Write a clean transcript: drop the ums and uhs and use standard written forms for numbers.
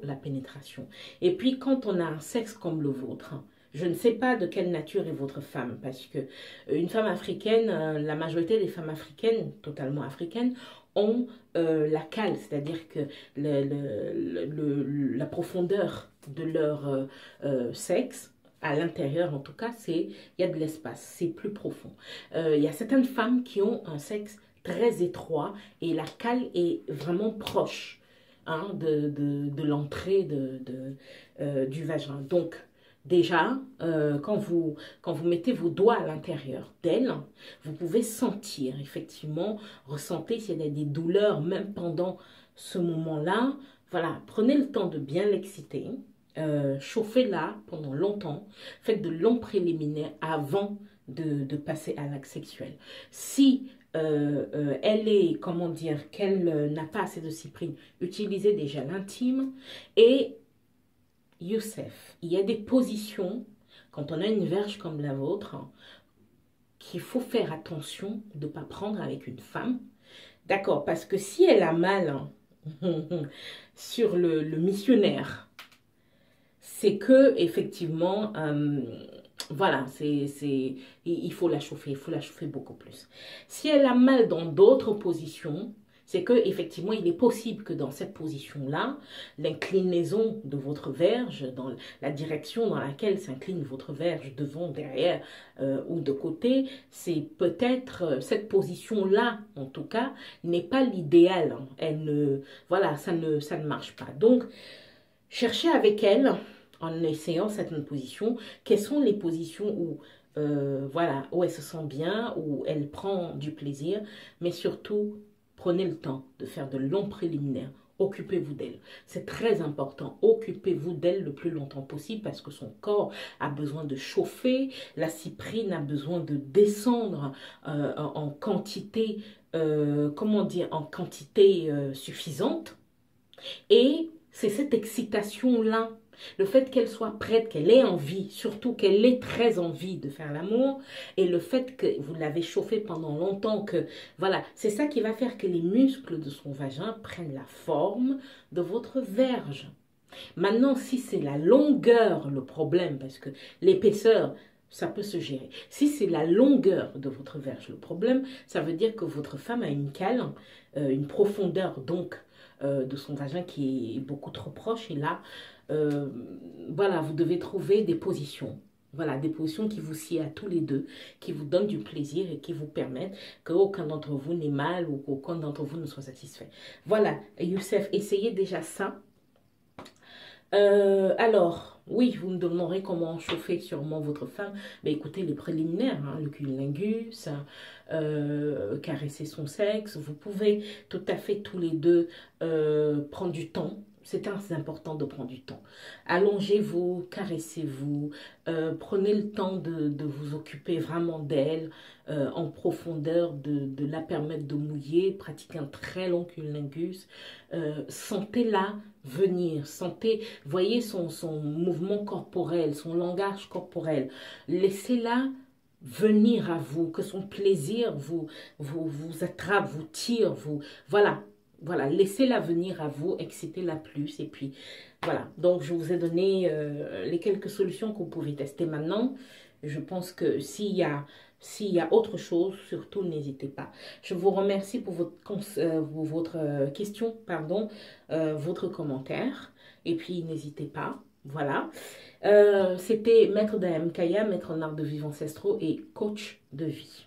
la pénétration. Et puis, quand on a un sexe comme le vôtre, je ne sais pas de quelle nature est votre femme, parce que une femme africaine, la majorité des femmes africaines, totalement africaines, ont la cale, c'est-à-dire que la profondeur de leur sexe, à l'intérieur en tout cas, il y a de l'espace, c'est plus profond. Il y a certaines femmes qui ont un sexe très étroit et la cale est vraiment proche hein, de l'entrée du vagin. Donc, déjà, quand vous mettez vos doigts à l'intérieur d'elle, vous pouvez sentir, effectivement, ressentir s'il y a des douleurs, même pendant ce moment-là. Voilà, prenez le temps de bien l'exciter, chauffez-la pendant longtemps, faites de longs préliminaires avant de passer à l'acte sexuel. Si elle est, comment dire, qu'elle n'a pas assez de cyprine, utilisez déjà l'intime et Youssef, il y a des positions, quand on a une verge comme la vôtre, qu'il faut faire attention de ne pas prendre avec une femme. D'accord, parce que si elle a mal sur le missionnaire, c'est que, effectivement, voilà, il faut la chauffer beaucoup plus. Si elle a mal dans d'autres positions, c'est que effectivement, il est possible que dans cette position-là, l'inclinaison de votre verge, dans la direction dans laquelle s'incline votre verge, devant, derrière ou de côté, c'est peut-être cette position-là, en tout cas, n'est pas l'idéal. Elle ne, voilà, ça ne marche pas. Donc, cherchez avec elle, en essayant certaines positions, quelles sont les positions où voilà, où elle se sent bien, où elle prend du plaisir, mais surtout, prenez le temps de faire de longs préliminaires. Occupez-vous d'elle. C'est très important. Occupez-vous d'elle le plus longtemps possible parce que son corps a besoin de chauffer. La cyprine a besoin de descendre en quantité, comment dire, en quantité suffisante. Et c'est cette excitation-là, le fait qu'elle soit prête, qu'elle ait envie, surtout qu'elle ait très envie de faire l'amour, et le fait que vous l'avez chauffé pendant longtemps, que voilà, c'est ça qui va faire que les muscles de son vagin prennent la forme de votre verge. Maintenant, si c'est la longueur le problème, parce que l'épaisseur, ça peut se gérer. Si c'est la longueur de votre verge le problème, ça veut dire que votre femme a une cale, une profondeur donc de son vagin qui est beaucoup trop proche. Et là, voilà, vous devez trouver des positions. Voilà, des positions qui vous sied à tous les deux, qui vous donnent du plaisir et qui vous permettent qu'aucun d'entre vous n'ait mal ou qu'aucun d'entre vous ne soit satisfait. Voilà, Youssef, essayez déjà ça. Alors, oui, vous me demanderez comment chauffer sûrement votre femme. Mais écoutez, les préliminaires, hein, le cunnilingus, caresser son sexe. Vous pouvez tout à fait tous les deux prendre du temps. C'est important de prendre du temps. Allongez-vous, caressez-vous, prenez le temps de vous occuper vraiment d'elle en profondeur, de la permettre de mouiller, pratiquer un très long cunnilingus. Sentez-la venir, voyez son mouvement corporel, son langage corporel. Laissez-la venir à vous, que son plaisir vous attrape, vous tire, voilà. Voilà, laissez-la venir à vous, excitez-la plus. Et puis, voilà. Donc, je vous ai donné les quelques solutions que vous pouvez tester maintenant. Je pense que s'il y a autre chose, surtout, n'hésitez pas. Je vous remercie pour votre question, pardon, votre commentaire. Et puis, n'hésitez pas. Voilà. C'était Maître d'Ayam Kaya, maître en art de vivre ancestraux et coach de vie.